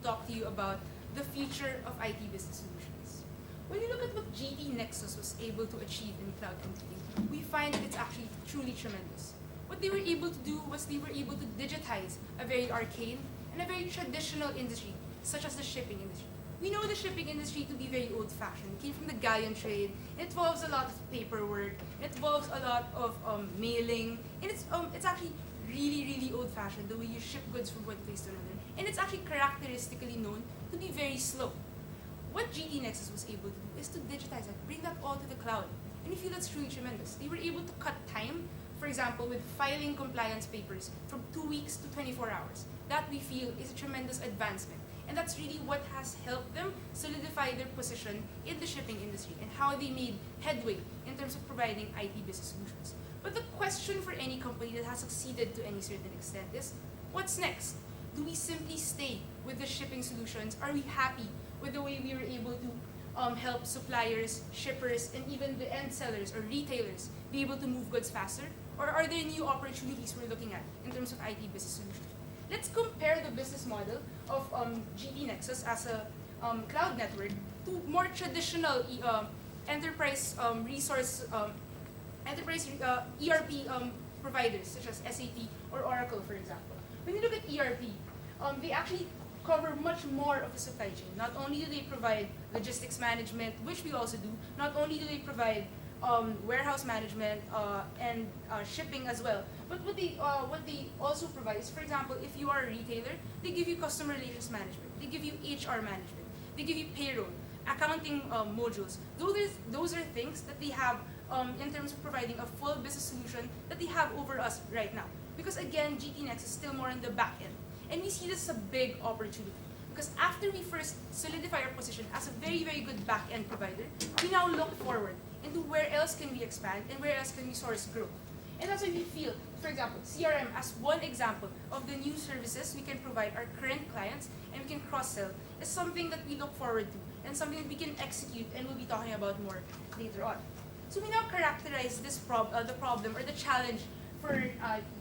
talk to you about the future of IT business solutions. When you look at what GT Nexus was able to achieve in cloud computing, we find that it's actually truly tremendous. What they were able to do was they were able to digitize a very arcane and a very traditional industry, such as the shipping industry. We know the shipping industry to be very old-fashioned. It came from the galleon trade. It involves a lot of paperwork. It involves a lot of mailing. And it's actually really, really old-fashioned, the way you ship goods from one place to another. And it's actually characteristically known to be very slow. What GT Nexus was able to do is to digitize that, bring that all to the cloud. And we feel that's truly tremendous. They were able to cut time, for example, with filing compliance papers from 2 weeks to 24 hours. That we feel is a tremendous advancement. And that's really what has helped them solidify their position in the shipping industry and how they made headway in terms of providing IT business solutions. But the question for any company that has succeeded to any certain extent is, what's next? Do we simply stay with the shipping solutions? Are we happy with the way we were able to help suppliers, shippers, and even the end sellers or retailers be able to move goods faster? Or are there new opportunities we're looking at in terms of IT business solutions? Let's compare the business model of GT Nexus as a cloud network to more traditional enterprise ERP providers such as SAP or Oracle, for example. When you look at ERP, they actually cover much more of the supply chain. Not only do they provide logistics management, which we also do, not only do they provide warehouse management and shipping as well. But what they also provide is, for example, if you are a retailer, they give you customer relations management, they give you HR management, they give you payroll, accounting modules. Those are things that they have in terms of providing a full business solution that they have over us right now. Because again, GT Next is still more on the back end. And we see this as a big opportunity. Because after we first solidify our position as a very, very good back-end provider, we now look forward into where else can we expand and where else can we source growth. And that's why we feel, for example, CRM as one example of the new services we can provide our current clients and we can cross-sell is something that we look forward to and something that we can execute and we'll be talking about more later on. So we now characterize this the problem or the challenge for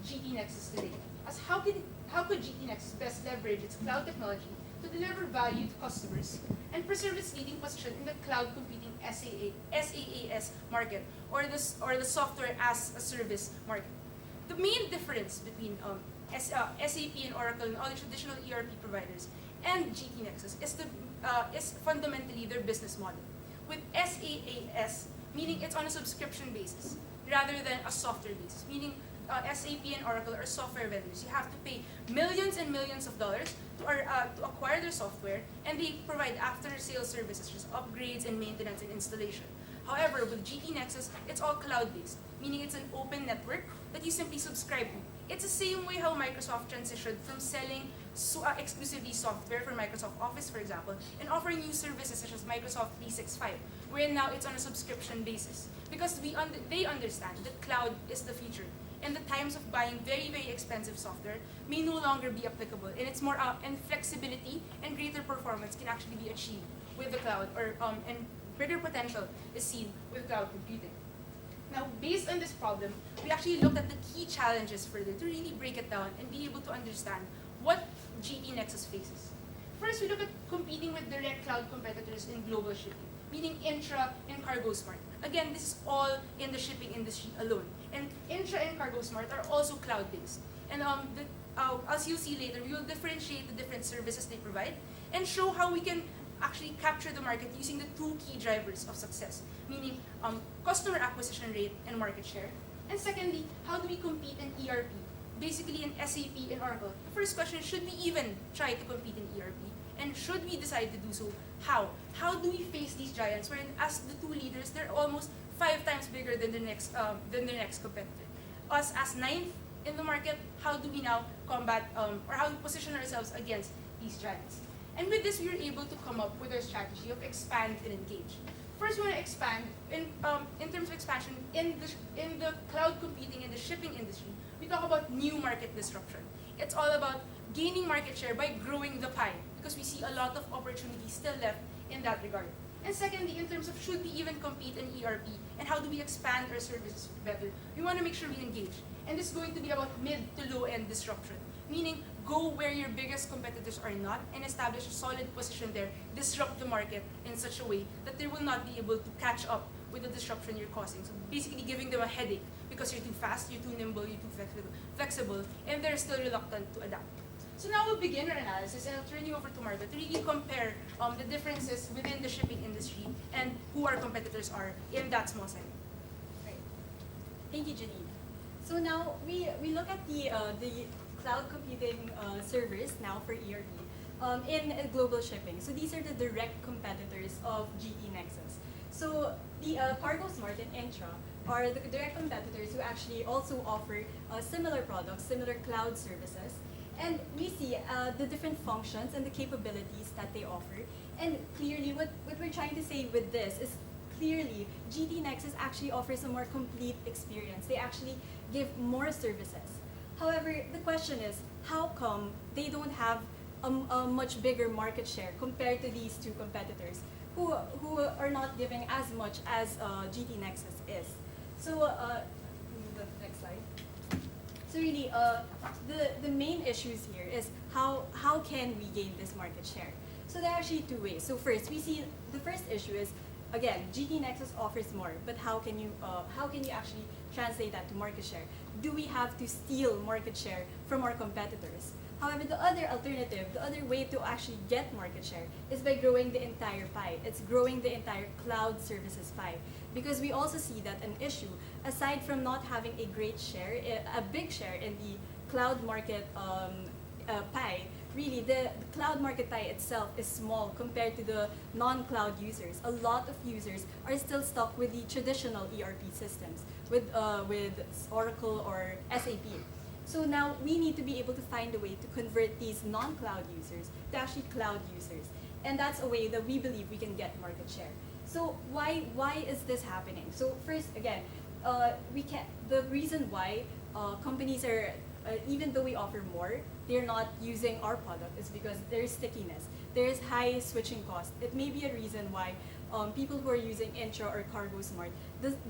GT Nexus today as how could GT Nexus best leverage its cloud technology to deliver value to customers and preserve its leading position in the cloud computing SaaS market or the software as a service market. The main difference between SAP and Oracle and other traditional ERP providers and GT Nexus is fundamentally their business model. With SaaS, meaning it's on a subscription basis rather than a software basis, meaning SAP and Oracle are software vendors. You have to pay millions and millions of dollars to acquire their software, and they provide after-sales services such as upgrades and maintenance and installation. However, with GT Nexus, it's all cloud-based, meaning it's an open network that you simply subscribe to. It's the same way how Microsoft transitioned from selling exclusively software for Microsoft Office, for example, and offering new services such as Microsoft 365, where now it's on a subscription basis. Because they understand that cloud is the future, and the times of buying very, very expensive software may no longer be applicable, and it's more and flexibility and greater performance can actually be achieved with the cloud, and bigger potential is seen with cloud computing. Now, based on this problem, we actually looked at the key challenges further to really break it down and be able to understand what GT Nexus faces. First, we look at competing with direct cloud competitors in global shipping, meaning Intra and CargoSmart. Again, this is all in the shipping industry alone. And Intra and CargoSmart are also cloud-based. And as you'll see later, we will differentiate the different services they provide and show how we can actually capture the market using the two key drivers of success, meaning customer acquisition rate and market share. And secondly, how do we compete in ERP? Basically in SAP and Oracle. The first question is, should we even try to compete in ERP? And should we decide to do so, how? How do we face these giants wherein as the two leaders, they're almost 5 times bigger than their next competitor? Us as ninth in the market, how do we now combat or how do we position ourselves against these giants? And with this, we were able to come up with our strategy of expand and engage. First, we want to expand in terms of expansion in the cloud computing and the shipping industry. We talk about new market disruption. It's all about gaining market share by growing the pie, because we see a lot of opportunities still left in that regard. And secondly, in terms of should we even compete in ERP and how do we expand our services better, we want to make sure we engage. And this is going to be about mid to low end disruption, meaning go where your biggest competitors are not and establish a solid position there, disrupt the market in such a way that they will not be able to catch up with the disruption you're causing. So basically giving them a headache because you're too fast, you're too nimble, you're too flexible, and they're still reluctant to adapt. So now we'll begin our analysis, and I'll turn you over to Margaret to really compare the differences within the shipping industry and who our competitors are in that small segment. Right. Thank you, Janine. So now we look at the cloud computing servers now for ERP in global shipping. So these are the direct competitors of GT Nexus. So the Cargo Smart and Intra are the direct competitors who actually also offer similar products, similar cloud services. And we see the different functions and the capabilities that they offer. And clearly what we're trying to say with this is clearly GT Nexus actually offers a more complete experience. They actually give more services. However, the question is, how come they don't have a much bigger market share compared to these two competitors who are not giving as much as GT Nexus is? So, the next slide. So really, the main issues here is how can we gain this market share? So there are actually two ways. So first, we see the first issue is, again, GT Nexus offers more, but how can you actually translate that to market share? Do we have to steal market share from our competitors? However, the other alternative, the other way to actually get market share is by growing the entire pie. It's growing the entire cloud services pie. Because we also see that an issue, aside from not having a great share, a big share in the cloud market pie, really the cloud market pie itself is small compared to the non-cloud users. A lot of users are still stuck with the traditional ERP systems, with Oracle or SAP. So now we need to be able to find a way to convert these non-cloud users to actually cloud users. And that's a way that we believe we can get market share. So why is this happening? So first, again, the reason why companies are, even though we offer more, they're not using our product is because there's stickiness. There's high switching cost. It may be a reason why people who are using Intra or Cargo Smart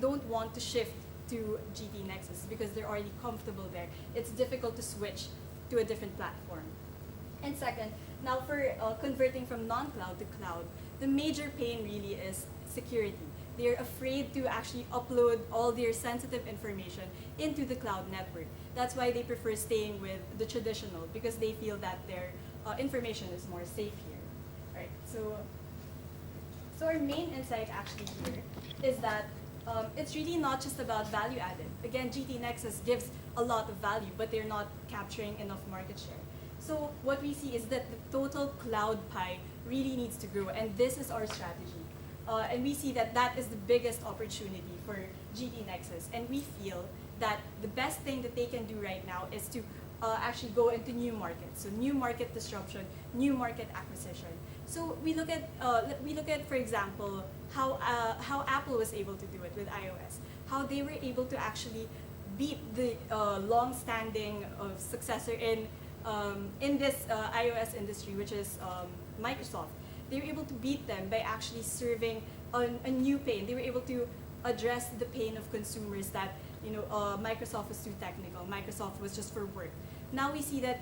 don't want to shift to GT Nexus because they're already comfortable there. It's difficult to switch to a different platform. And second, now for converting from non-cloud to cloud, the major pain really is security. They're afraid to actually upload all their sensitive information into the cloud network. That's why they prefer staying with the traditional, because they feel that their information is more safe here. Right. So our main insight actually here is that it's really not just about value added. Again, GT Nexus gives a lot of value, but they're not capturing enough market share. So what we see is that the total cloud pie really needs to grow, and this is our strategy. And we see that that is the biggest opportunity for GT Nexus, and we feel that the best thing that they can do right now is to actually go into new markets. So new market disruption, new market acquisition. So we look at, for example, how Apple was able to do it with iOS, how they were able to actually beat the long-standing successor in this iOS industry, which is Microsoft. They were able to beat them by actually serving a new pain. They were able to address the pain of consumers that Microsoft was too technical. Microsoft was just for work. Now we see that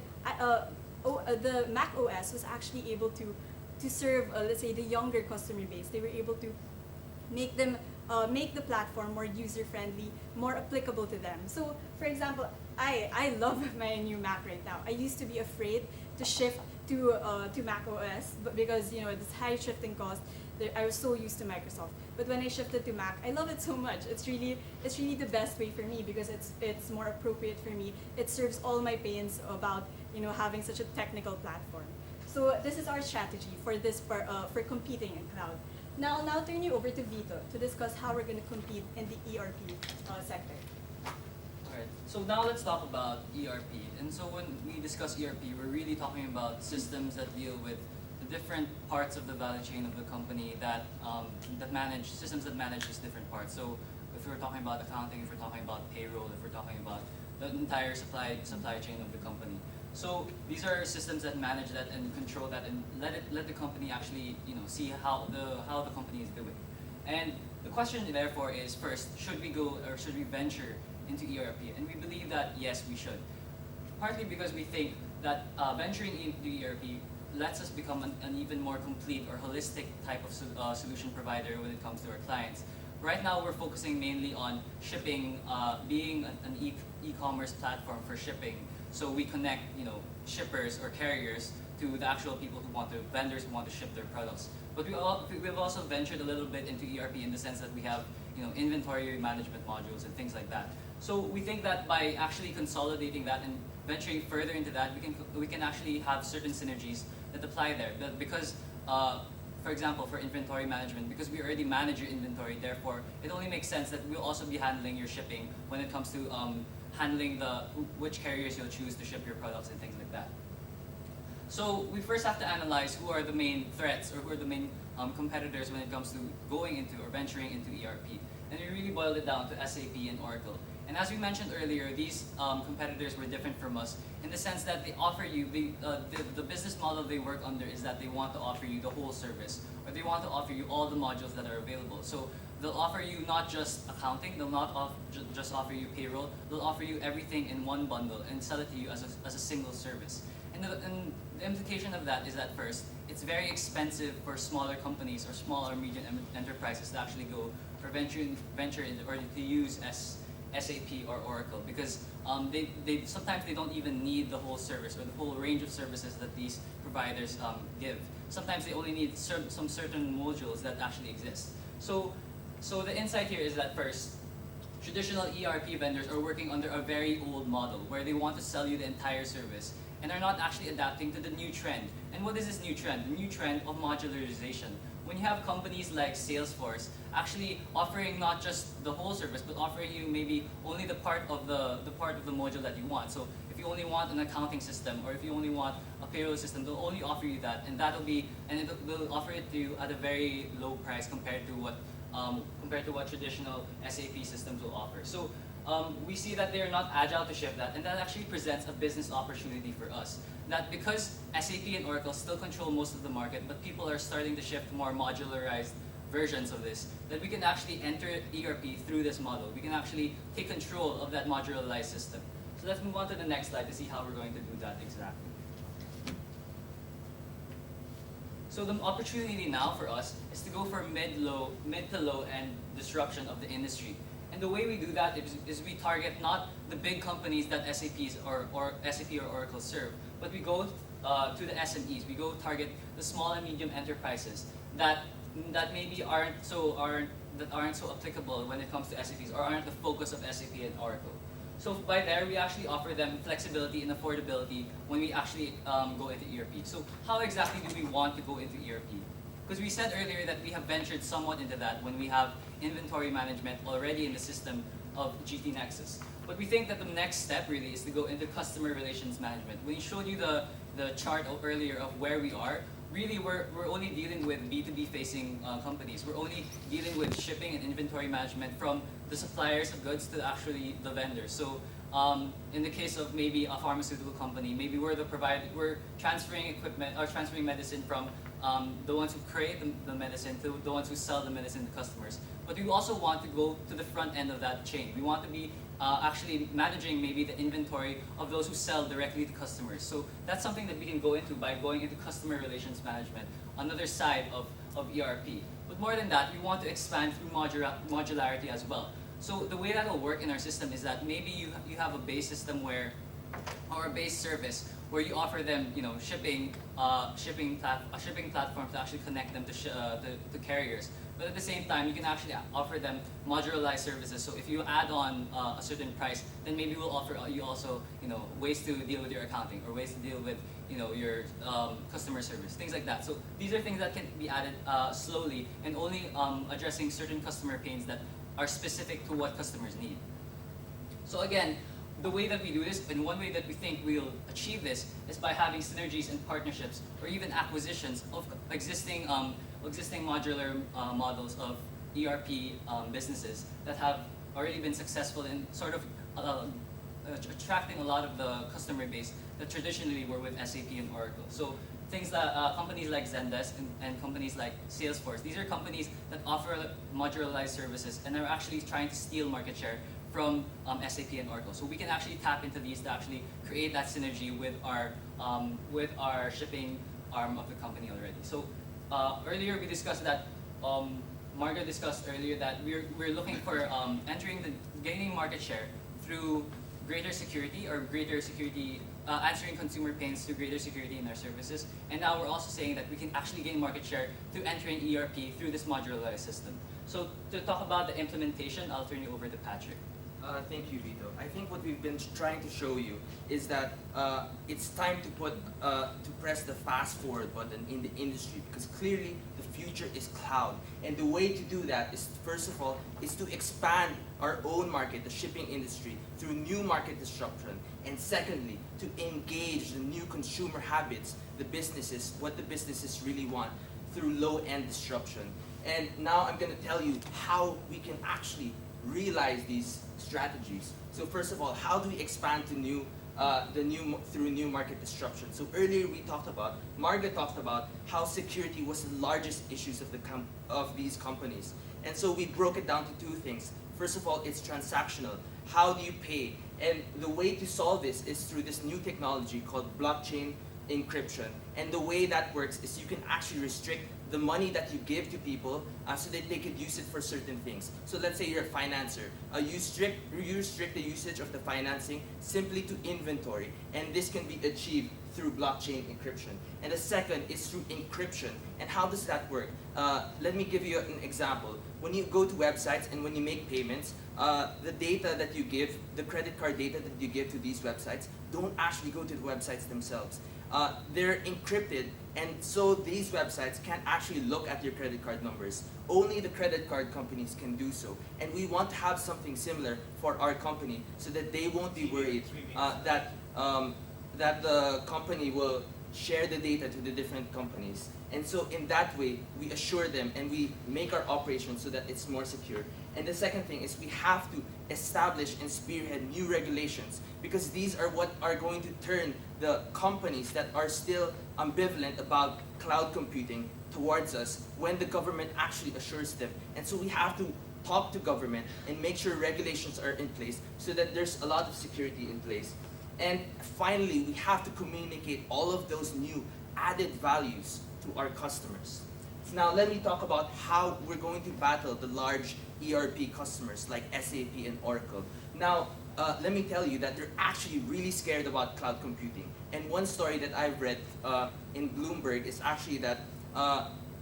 the Mac OS was actually able to serve, let's say, the younger customer base. They were able to make the platform more user-friendly, more applicable to them. So, for example, I love my new Mac right now. I used to be afraid to shift to Mac OS, but because this high shifting cost, I was so used to Microsoft. But when I shifted to Mac, I love it so much. It's really the best way for me because it's more appropriate for me. It serves all my pains about having such a technical platform. So this is our strategy for for competing in cloud. Now I'll now turn you over to Vito to discuss how we're going to compete in the ERP sector. Alright, so now let's talk about ERP. And so when we discuss ERP, we're really talking about systems that deal with the different parts of the value chain of the company that manage these different parts. So if we're talking about accounting, if we're talking about payroll, if we're talking about the entire supply chain of the company. So these are systems that manage that and control that and let the company actually see how the company is doing. And the question therefore is, first, should we go or should we venture into ERP? And we believe that yes, we should. Partly because we think that venturing into ERP lets us become an even more complete or holistic type of solution provider when it comes to our clients. Right now, we're focusing mainly on shipping, being an e-commerce platform for shipping. So we connect, shippers or carriers to the actual people who want to, vendors who want to ship their products. But we've also ventured a little bit into ERP in the sense that we have, inventory management modules and things like that. So we think that by actually consolidating that and venturing further into that, we can actually have certain synergies that apply there. But because, for example, for inventory management, because we already manage your inventory, therefore it only makes sense that we'll also be handling your shipping when it comes to handling which carriers you'll choose to ship your products and things like that. So we first have to analyze who are the main threats or who are the main competitors when it comes to going into or venturing into ERP. And we really boiled it down to SAP and Oracle. And as we mentioned earlier, these competitors were different from us in the sense that they offer you, the business model they work under is that they want to offer you the whole service, or they want to offer you all the modules that are available. So they'll offer you not just accounting, they'll not just offer you payroll, they'll offer you everything in one bundle and sell it to you as a single service. And the implication of that is that first, it's very expensive for smaller companies or small or medium enterprises to actually go or venture in or to use SAP or Oracle, because sometimes they don't even need the whole service or the whole range of services that these providers give. Sometimes they only need some certain modules that actually exist. So the insight here is that first, traditional ERP vendors are working under a very old model where they want to sell you the entire service and are not actually adapting to the new trend. And what is this new trend? The new trend of modularization. When you have companies like Salesforce actually offering not just the whole service, but offering you maybe only the part of the module that you want. So if you only want an accounting system, or if you only want a payroll system, they'll only offer you that, and they'll offer it to you at a very low price compared to what traditional SAP systems will offer. So we see that they are not agile to shift that, and that actually presents a business opportunity for us. That because SAP and Oracle still control most of the market, but people are starting to shift more modularized versions of this, that we can actually enter ERP through this model. We can actually take control of that modularized system. So let's move on to the next slide to see how we're going to do that exactly. So the opportunity now for us is to go for mid to low end disruption of the industry. And the way we do that is we target not the big companies that SAP or Oracle serve, but we go to the SMEs. We go target the small and medium enterprises that maybe aren't so applicable when it comes to SAPs, or aren't the focus of SAP and Oracle. So by there, we actually offer them flexibility and affordability when we actually go into ERP. So how exactly do we want to go into ERP? Because we said earlier that we have ventured somewhat into that when we have inventory management already in the system of GT Nexus. But we think that the next step really is to go into customer relations management. When we showed you the chart earlier of where we are, really we're only dealing with B2B facing companies. We're only dealing with shipping and inventory management from the suppliers of goods to actually the vendors. So in the case of maybe a pharmaceutical company, maybe we're transferring equipment or transferring medicine from the ones who create the medicine to the ones who sell the medicine to customers. But we also want to go to the front end of that chain. We want to be actually managing maybe the inventory of those who sell directly to customers. So that's something that we can go into by going into customer relations management, another side of ERP. But more than that, we want to expand through modularity as well. So the way that will work in our system is that maybe you have a base system or a base service where you offer them, shipping platform to actually connect them to carriers. But at the same time, you can actually offer them modularized services. So if you add on a certain price, then maybe we'll offer you also, ways to deal with your accounting, or ways to deal with, your customer service, things like that. So these are things that can be added slowly and only addressing certain customer pains that are specific to what customers need. So again, the way that we do this, and one way that we think we'll achieve this, is by having synergies and partnerships, or even acquisitions of existing modular models of ERP businesses that have already been successful in sort of attracting a lot of the customer base that traditionally were with SAP and Oracle. So things that companies like Zendesk and companies like Salesforce, these are companies that offer modularized services and are actually trying to steal market share from SAP and Oracle. So we can actually tap into these to actually create that synergy with our shipping arm of the company already. So earlier we discussed that, Margaret discussed earlier that we're looking for gaining market share through greater security answering consumer pains through greater security in our services. And now we're also saying that we can actually gain market share through entering ERP through this modularized system. So to talk about the implementation, I'll turn you over to Patrick. Thank you, Vito. I think what we've been trying to show you is that it's time to press the fast forward button in the industry, because clearly the future is cloud, and the way to do that is, first of all, is to expand our own market, the shipping industry, through new market disruption, and secondly, to engage the new consumer habits, what the businesses really want, through low-end disruption. And now I'm going to tell you how we can actually realize these strategies. So first of all, how do we expand to through new market disruption? So earlier Margaret talked about how security was the largest issues of these companies. And so we broke it down to two things. First of all, it's transactional. How do you pay? And the way to solve this is through this new technology called blockchain encryption. And the way that works is you can actually restrict the money that you give to people so that they could use it for certain things. So let's say you're a financer. You restrict the usage of the financing simply to inventory, and this can be achieved through blockchain encryption. And the second is through encryption. And how does that work? Let me give you an example. When you go to websites and when you make payments, the data that you give, the credit card data that you give to these websites, don't actually go to the websites themselves. They're encrypted, and so these websites can't actually look at your credit card numbers. Only the credit card companies can do so. And we want to have something similar for our company so that they won't be worried that the company will share the data to the different companies. And so in that way, we assure them and we make our operations so that it's more secure. And the second thing is we have to establish and spearhead new regulations, because these are what are going to turn the companies that are still ambivalent about cloud computing towards us when the government actually assures them. And so we have to talk to government and make sure regulations are in place so that there's a lot of security in place. And finally, we have to communicate all of those new added values to our customers. Now let me talk about how we're going to battle the large ERP customers like SAP and Oracle. Now, let me tell you that they're actually really scared about cloud computing. And one story that I've read in Bloomberg is actually that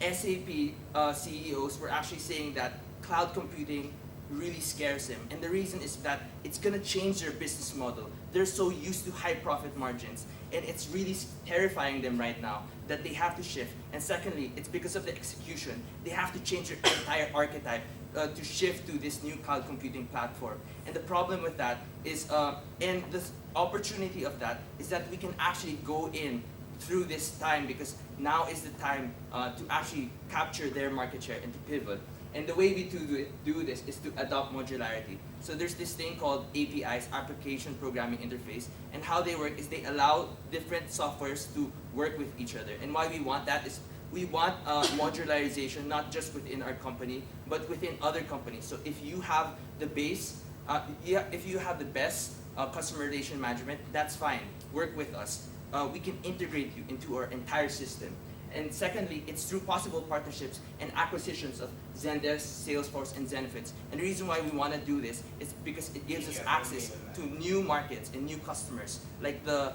SAP CEOs were actually saying that cloud computing really scares them. And the reason is that it's going to change their business model. They're so used to high profit margins, and it's really terrifying them right now that they have to shift. And secondly, it's because of the execution. They have to change their entire archetype to shift to this new cloud computing platform. And the problem with that is, and the opportunity of that is that we can actually go in through this time, because now is the time to actually capture their market share and to pivot. And the way we do this is to adopt modularity. So there's this thing called APIs, Application Programming Interface, and how they work is they allow different softwares to work with each other. And why we want that is we want modularization not just within our company, but within other companies. So if you have the base, if you have the best customer relation management, that's fine. Work with us. We can integrate you into our entire system. And secondly, it's through possible partnerships and acquisitions of Zendesk, Salesforce, and Zenefits. And the reason why we want to do this is because it gives us access to new markets and new customers, like the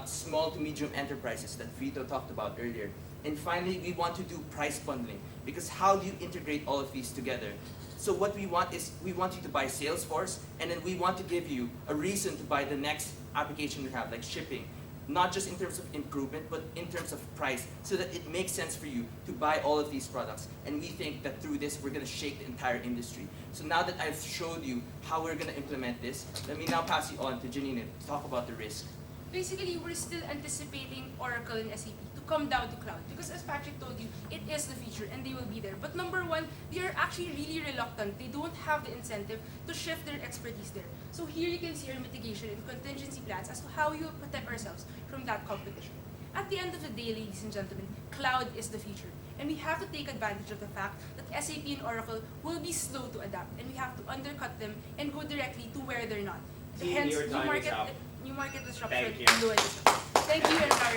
small to medium enterprises that Vito talked about earlier. And finally, we want to do price bundling, because how do you integrate all of these together? So what we want is, we want you to buy Salesforce, and then we want to give you a reason to buy the next application we have, like shipping. Not just in terms of improvement, but in terms of price, so that it makes sense for you to buy all of these products. And we think that through this, we're going to shake the entire industry. So now that I've showed you how we're going to implement this, let me now pass you on to Janina to talk about the risk. Basically, we're still anticipating Oracle and SAP to come down to cloud, because as Patrick told you, it is the future and they will be there. But number one, they are actually really reluctant. They don't have the incentive to shift their expertise there. So here you can see our mitigation and contingency plans as to how you protect ourselves from that competition. at the end of the day, ladies and gentlemen, cloud is the future. And we have to take advantage of the fact that SAP and Oracle will be slow to adapt, and we have to undercut them and go directly to where they're not. Team, Hence, your time is up. new market disruption. Thank you. and low end disruption. Thank you, and Karen.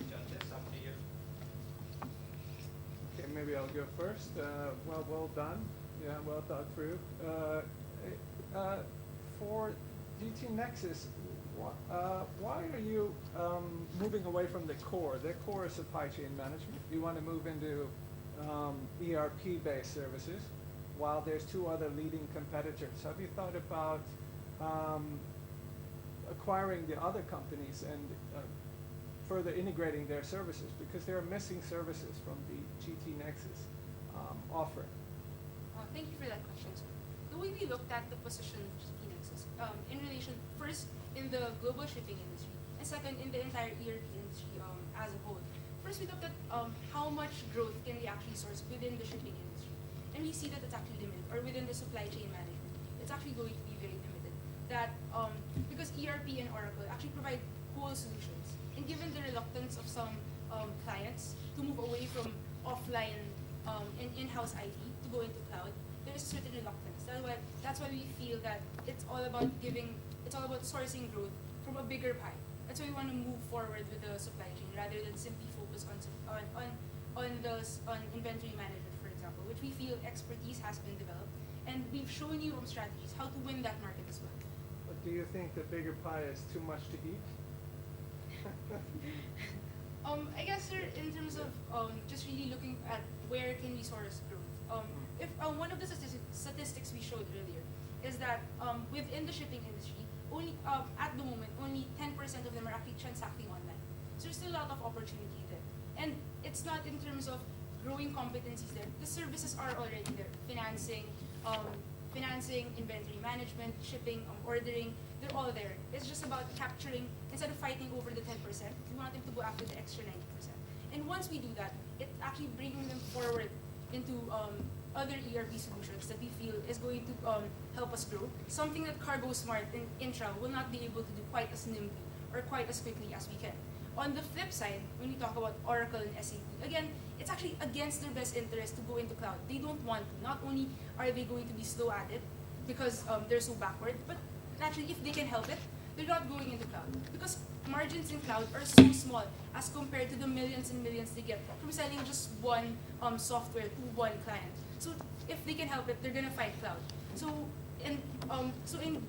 Judges, up to you. Okay, maybe I'll go first. Well done. Yeah, well thought through. For GT Nexus, why are you moving away from the core? The core is supply chain management. You want to move into ERP-based services, while there's two other leading competitors. Have you thought about acquiring the other companies and further integrating their services, because there are missing services from the GT Nexus offering? Thank you for that question, sir. The way we looked at the position of GT Nexus, in relation, first, in the global shipping industry, and second, in the entire ERP industry as a whole. First, we looked at how much growth can we actually source within the shipping industry. And we see that it's actually limited, or within the supply chain management, it's actually going to be very limited. That, because ERP and Oracle actually provide whole solutions. And given the reluctance of some clients to move away from offline and in-house IT to go into cloud, there is a certain reluctance. That's why we feel that it's all about sourcing growth from a bigger pie. That's why we want to move forward with the supply chain rather than simply focus on inventory management, for example, which we feel expertise has been developed, and we've shown you strategies how to win that market as well. But do you think the bigger pie is too much to eat? I guess, sir, in terms of just really looking at where can we source growth. If one of the statistics we showed earlier is that within the shipping industry, only at the moment only 10% of them are actually transacting online. So there's still a lot of opportunity there, and it's not in terms of growing competencies there. The services are already there: financing, inventory management, shipping, ordering. They're all there. It's just about capturing, instead of fighting over the 10%, we want them to go after the extra 90%. And once we do that, it's actually bringing them forward into other ERP solutions that we feel is going to help us grow. Something that Cargo Smart and Intra will not be able to do quite as nimbly or quite as quickly as we can. On the flip side, when we talk about Oracle and SAP, again, it's actually against their best interest to go into cloud. They don't want to. Not only are they going to be slow at it because they're so backward, but naturally, if they can help it, they're not going into cloud. Because margins in cloud are so small as compared to the millions and millions they get from selling just one software to one client. So if they can help it, they're gonna fight cloud. So in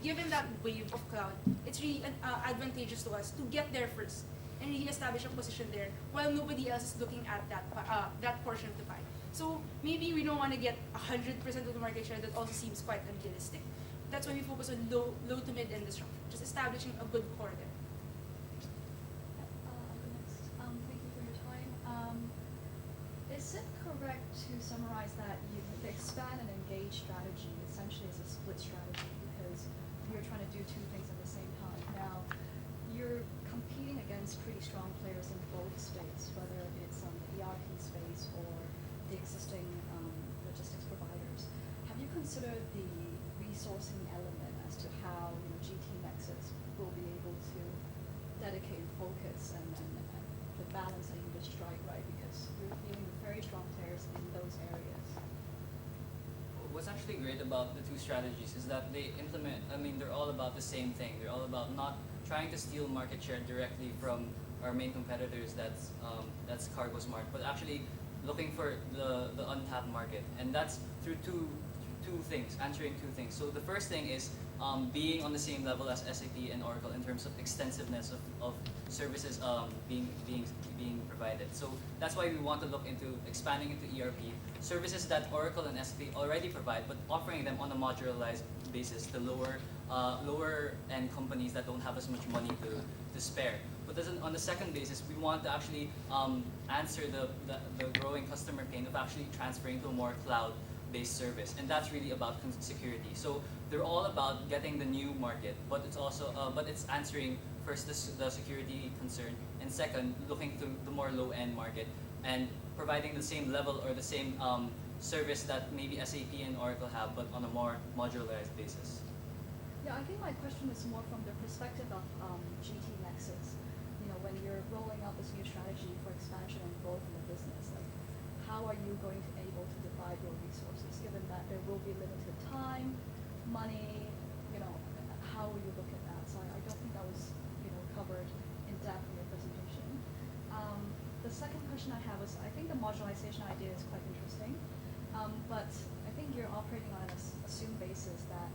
given that wave of cloud, it's really advantageous to us to get there first and really establish a position there while nobody else is looking at that portion of the pie. So maybe we don't want to get 100% of the market share. That also seems quite unrealistic. That's why we focus on low to mid-end disruption, just establishing a good core there. Next. Thank you for your time. Is it correct to summarize that the expand and engage strategy essentially is a split strategy because you're trying to do two things at the same time? Now, you're competing against pretty strong players in both space, whether it's the ERP space or the existing logistics providers. Have you considered the resourcing element as to how GT Nexus will be able to dedicate focus and the balance that you just strike, right? Because you're dealing with very strong players in those areas. What's actually great about the two strategies is that they're all about the same thing. They're all about not trying to steal market share directly from our main competitors, that's Cargo Smart, but actually looking for the untapped market. And that's through answering two things. So the first thing is being on the same level as SAP and Oracle in terms of extensiveness of services being provided. So that's why we want to look into expanding into ERP services that Oracle and SAP already provide, but offering them on a modularized basis to lower end companies that don't have as much money to spare. But on the second basis, we want to actually answer the growing customer pain of actually transferring to a more cloud-based service, and that's really about security. So they're all about getting the new market, but it's also it's answering first the security concern, and second looking to the more low-end market and providing the same level or the same service that maybe SAP and Oracle have, but on a more modularized basis? Yeah, I think my question is more from the perspective of GT Nexus. You know, when you're rolling out this new strategy for expansion and growth in the business, like how are you going to able to divide your resources, given that there will be limited time, money, you know, how will you look at that? So I don't think that was, you know, covered in depth in your presentation. The second question I have is, I think the modularization idea is quite interesting, but I think you're operating on an assumed basis that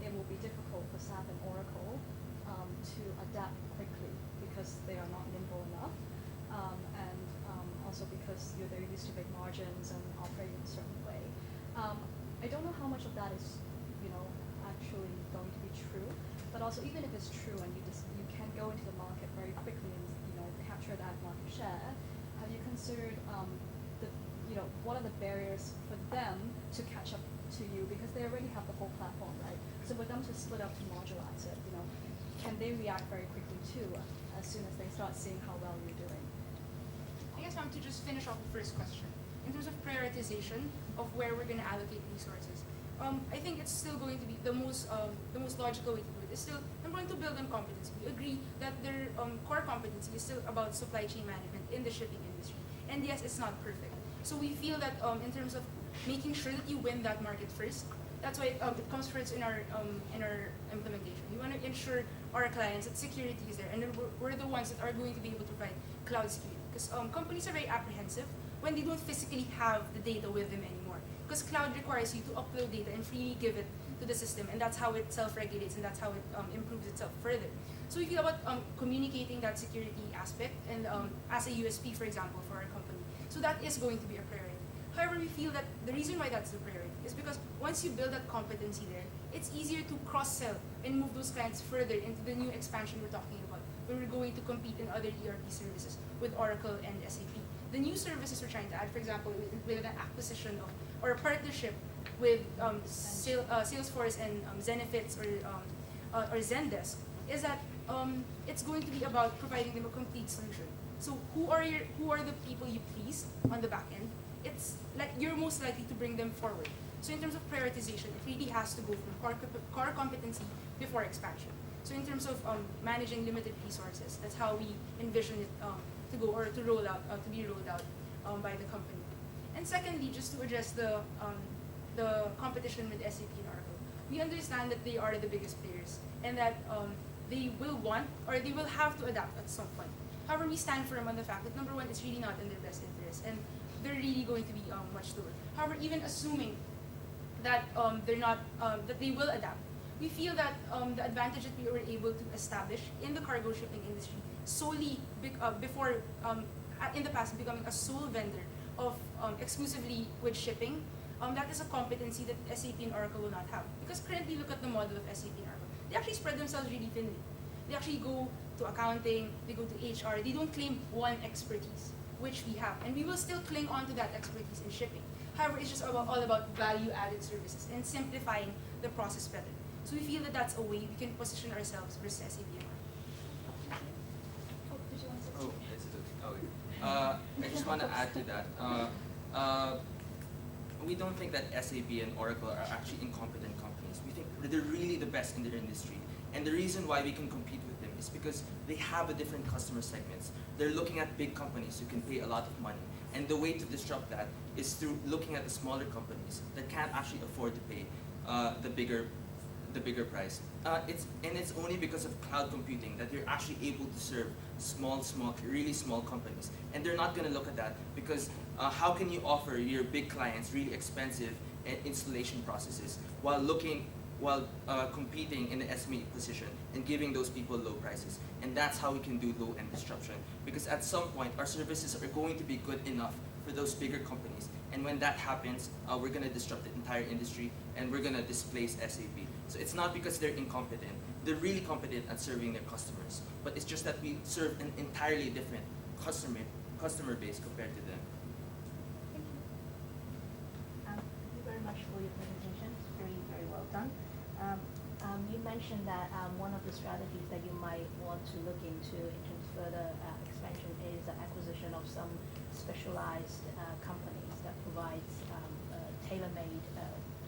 it will be difficult for SAP and Oracle to adapt quickly because they are not nimble enough, and also because they're used to big margins and operating a certain way. I don't know how much of that is, you know, actually going to be true, but also even if it's true and you can go into the market very quickly and, you know, capture that market share, have you considered you know, what are the barriers for them to catch up to you, because they already have the whole platform, right? So for them to split up to modularize it, you know, can they react very quickly too as soon as they start seeing how well you're doing? I guess, ma'am, to just finish off the first question, in terms of prioritization of where we're going to allocate resources, I think it's still going to be the most logical way to do it is still, number one, to build on competency. We agree that their core competency is still about supply chain management in the shipping industry. And yes, it's not perfect. So we feel that in terms of making sure that you win that market first, that's why it comes first in our implementation. We want to ensure our clients that security is there, and then we're the ones that are going to be able to provide cloud security. Because companies are very apprehensive when they don't physically have the data with them anymore. Because cloud requires you to upload data and freely give it to the system, and that's how it self-regulates, and that's how it improves itself further. So we feel about communicating that security aspect and as a USP, for example, for our company. So that is going to be a priority. However, we feel that the reason why that's the priority is because once you build that competency there, it's easier to cross-sell and move those clients further into the new expansion we're talking about, where we're going to compete in other ERP services with Oracle and SAP. The new services we're trying to add, for example, with an acquisition of or a partnership with Salesforce and Zenefits or Zendesk, is that it's going to be about providing them a complete solution. So who are the people you please on the back end? It's like you're most likely to bring them forward. So in terms of prioritization, it really has to go from core competency before expansion. So in terms of managing limited resources, that's how we envision it to go or to be rolled out by the company. And secondly, just to address the competition with SAP and Oracle, we understand that they are the biggest players and that they will want or they will have to adapt at some point. However, we stand firm on the fact that number one, it's really not in their best interest, and they're really going to be much slower. However, even assuming that they're not, that they will adapt, we feel that the advantage that we were able to establish in the cargo shipping industry solely before, in the past, becoming a sole vendor of exclusively with shipping, that is a competency that SAP and Oracle will not have. Because currently, look at the model of SAP and Oracle. They actually spread themselves really thinly. They actually go to accounting, they go to HR, they don't claim one expertise, which we have. And we will still cling on to that expertise in shipping. However, it's just all about value-added services and simplifying the process better. So we feel that that's a way we can position ourselves versus SAP and Oracle. Oh, did you want to say Oh, something? that's it. Okay. I just want to add to that. We don't think that SAP and Oracle are actually incompetent companies. We think that they're really the best in their industry. And the reason why we can compete with them is because they have a different customer segments. They're looking at big companies who can pay a lot of money. And the way to disrupt that is through looking at the smaller companies that can't actually afford to pay the bigger price. It's only because of cloud computing that you're actually able to serve really small companies. And they're not going to look at that because how can you offer your big clients really expensive installation processes while competing in the SME position and giving those people low prices? And that's how we can do low-end disruption. Because at some point, our services are going to be good enough for those bigger companies. And when that happens, we're going to disrupt the entire industry and we're going to displace SAP. So it's not because they're incompetent. They're really competent at serving their customers. But it's just that we serve an entirely different customer base compared to them. Thank you. Thank you very much for your presentation. It's very, very well done. You mentioned that one of the strategies that you might want to look into in terms of further expansion is the acquisition of some specialized companies that provides tailor-made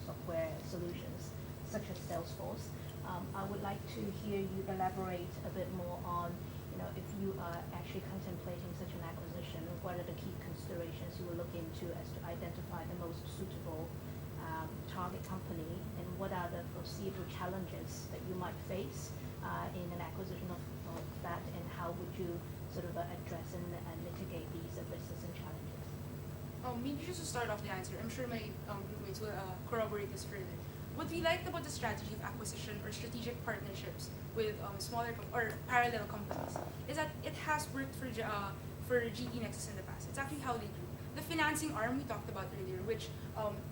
software solutions, such as Salesforce. I would like to hear you elaborate a bit more on, if you are actually contemplating such an acquisition, what are the key considerations you will look into as to identify the most suitable target company, and what are the foreseeable challenges that you might face in an acquisition of that, and how would you sort of address and mitigate these risks and challenges? Maybe just to start off the answer, I'm sure my roommates will corroborate this further. What we liked about the strategy of acquisition or strategic partnerships with smaller or parallel companies is that it has worked for GE Nexus in the past. It's actually how they grew. The financing arm we talked about earlier, which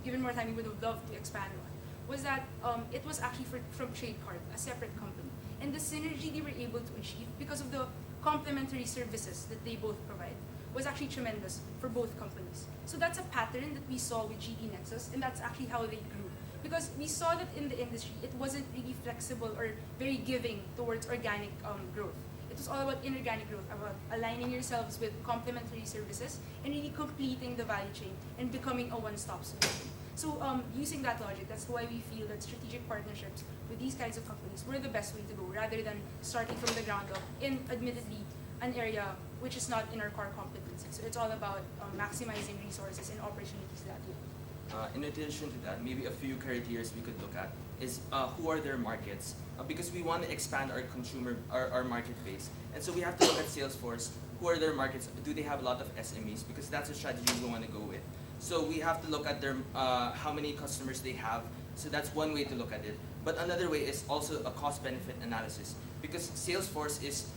given more time we would have loved to expand on, was that it was actually from TradeCard, a separate company. And the synergy they were able to achieve because of the complementary services that they both provide was actually tremendous for both companies. So that's a pattern that we saw with GE Nexus, and that's actually how they grew. Because we saw that in the industry, it wasn't really flexible or very giving towards organic growth. It was all about inorganic growth, about aligning yourselves with complementary services and really completing the value chain and becoming a one-stop solution. So using that logic, that's why we feel that strategic partnerships with these kinds of companies were the best way to go, rather than starting from the ground up in, admittedly, an area which is not in our core competency. So it's all about maximizing resources and opportunities that way. In addition to that, maybe a few criteria we could look at is who are their markets, because we want to expand our market base, and so we have to look at Salesforce. Who are their markets? Do they have a lot of SMEs? Because that's a strategy we want to go with. So we have to look at their how many customers they have. So that's one way to look at it. But another way is also a cost-benefit analysis, because Salesforce is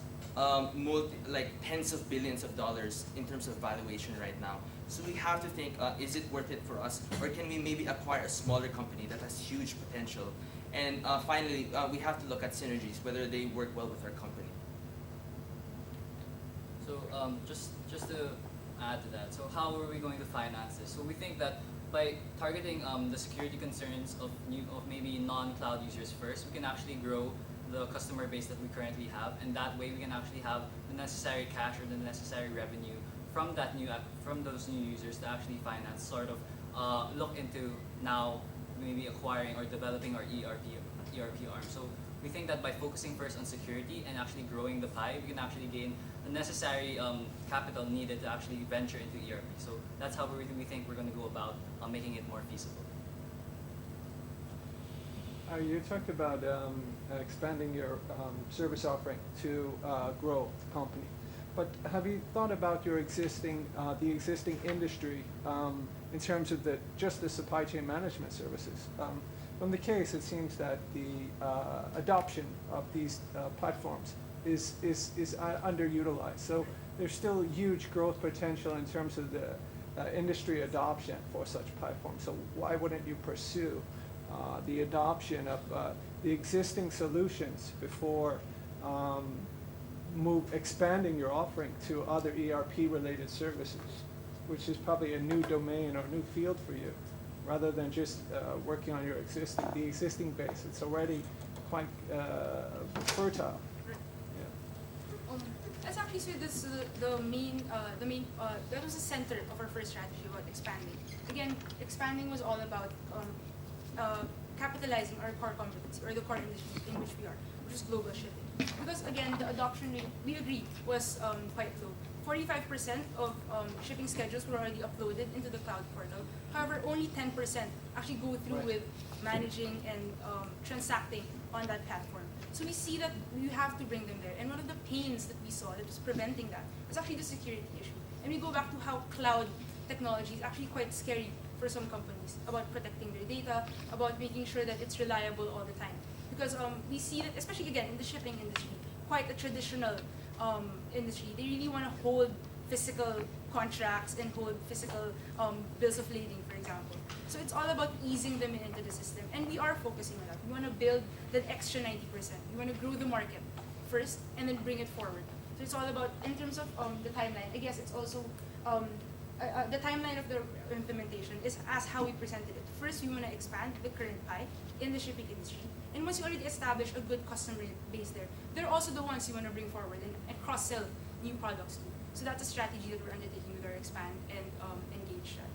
like tens of billions of dollars in terms of valuation right now. So we have to think, is it worth it for us, or can we maybe acquire a smaller company that has huge potential? And finally, we have to look at synergies, whether they work well with our company. So just to add to that, so how are we going to finance this? So we think that by targeting the security concerns of maybe non-cloud users first, we can actually grow the customer base that we currently have, and that way we can actually have the necessary cash or the necessary revenue from those new users to actually finance, sort of look into now maybe acquiring or developing our ERP arm. So we think that by focusing first on security and actually growing the pie, we can actually gain the necessary capital needed to actually venture into ERP. So that's how we think we're going to go about making it more feasible. You talked about expanding your service offering to grow the company. But have you thought about your the existing industry in terms of just the supply chain management services? From the case, it seems that the adoption of these platforms is underutilized. So there's still huge growth potential in terms of the industry adoption for such platforms. So why wouldn't you pursue the adoption of the existing solutions before expanding your offering to other ERP-related services, which is probably a new domain or new field for you, rather than just working on the existing base? It's already quite fertile. Yeah. Let's actually say this the main that was the center of our first strategy about expanding. Again, expanding was all about capitalizing our core competency or the core industry in which we are, which is global shipping. Because again, the adoption rate, we agree, was quite low. 45% of shipping schedules were already uploaded into the cloud portal. However, only 10% actually go through with managing and transacting on that platform. So we see that we have to bring them there. And one of the pains that we saw that was preventing that was actually the security issue. And we go back to how cloud technology is actually quite scary for some companies about protecting their data, about making sure that it's reliable all the time. Because we see that, especially again in the shipping industry, quite a traditional industry, they really want to hold physical contracts and hold physical bills of lading, for example. So it's all about easing them into the system, and we are focusing on that. We want to build that extra 90%. We want to grow the market first and then bring it forward. So it's all about, in terms of the timeline, I guess it's also the timeline of the implementation is as how we presented it. First, we want to expand the current pie in the shipping industry. And once you already establish a good customer base there, they're also the ones you want to bring forward and cross-sell new products too. So that's a strategy that we're undertaking with our expand and engage strategy.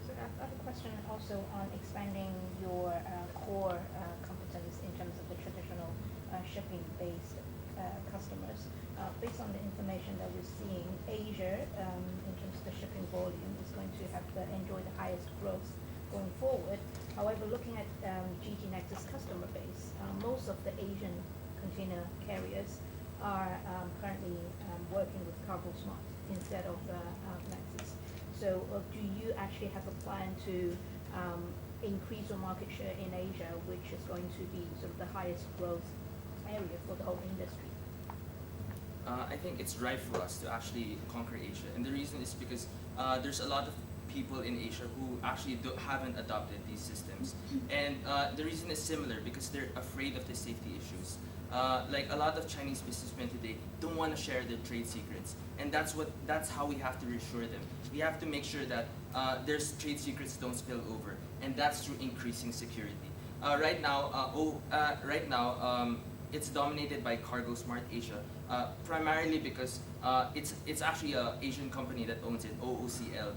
So I have a question also on expanding your core competence in terms of the traditional shipping-based customers. Based on the information that we're seeing, Asia, in terms of the shipping volume, is going to have enjoy the highest growth going forward. However, looking at GT Nexus customer base, most of the Asian container carriers are currently working with CargoSmart instead of Nexus. So do you actually have a plan to increase your market share in Asia, which is going to be sort of the highest growth area for the whole industry? I think it's right for us to actually conquer Asia, and the reason is because there's a lot of people in Asia who actually haven't adopted these systems, and the reason is similar because they're afraid of the safety issues. Like a lot of Chinese businessmen today don't want to share their trade secrets, and that's how we have to reassure them. We have to make sure that their trade secrets don't spill over, and that's through increasing security. Right now, it's dominated by CargoSmart Asia, primarily because it's actually an Asian company that owns it, OOCL,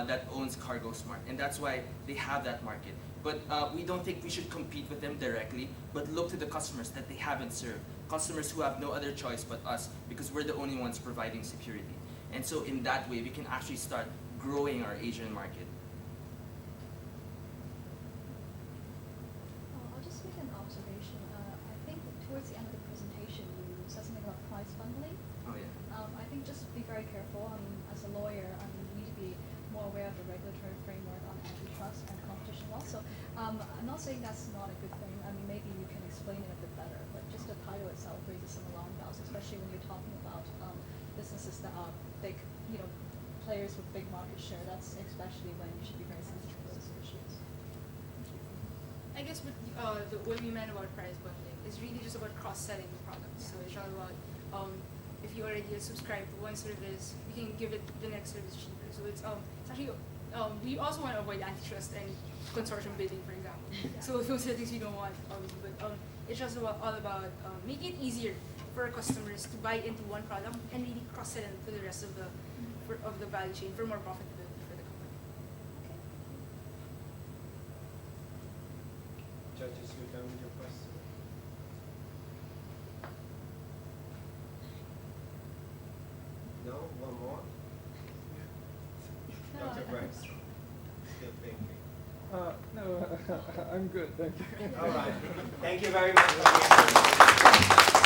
that owns CargoSmart, and that's why they have that market. But we don't think we should compete with them directly, but look to the customers that they haven't served, customers who have no other choice but us, because we're the only ones providing security. And so in that way, we can actually start growing our Asian market. I'll just make an observation. I think towards the end of the presentation, you said something about price bundling. Oh yeah. I think just be very careful. As a lawyer, you need to be more aware of the regulatory framework on antitrust and competition law. So I'm not saying that's not a good thing. Maybe you can explain it a bit better, but just the title itself raises some alarm bells, especially when you're talking about businesses that are big, players with big market share. That's especially when you should be very sensitive to those issues. I guess what we meant about price bundling is really just about cross-selling the products. So it's all about if you already subscribe to one service, we can give it the next service cheaper. So it's actually we also want to avoid antitrust and consortium bidding, for example. So those are things we don't want, but it's just all about making it easier for our customers to buy into one product and really cross-sell it to the rest of the value chain for more profitability for the company. Okay. Judges, you're done with your question? No? One more? No, Dr. I- Bryce? Still thinking. No, I'm good, thank you. All right. Thank you very much.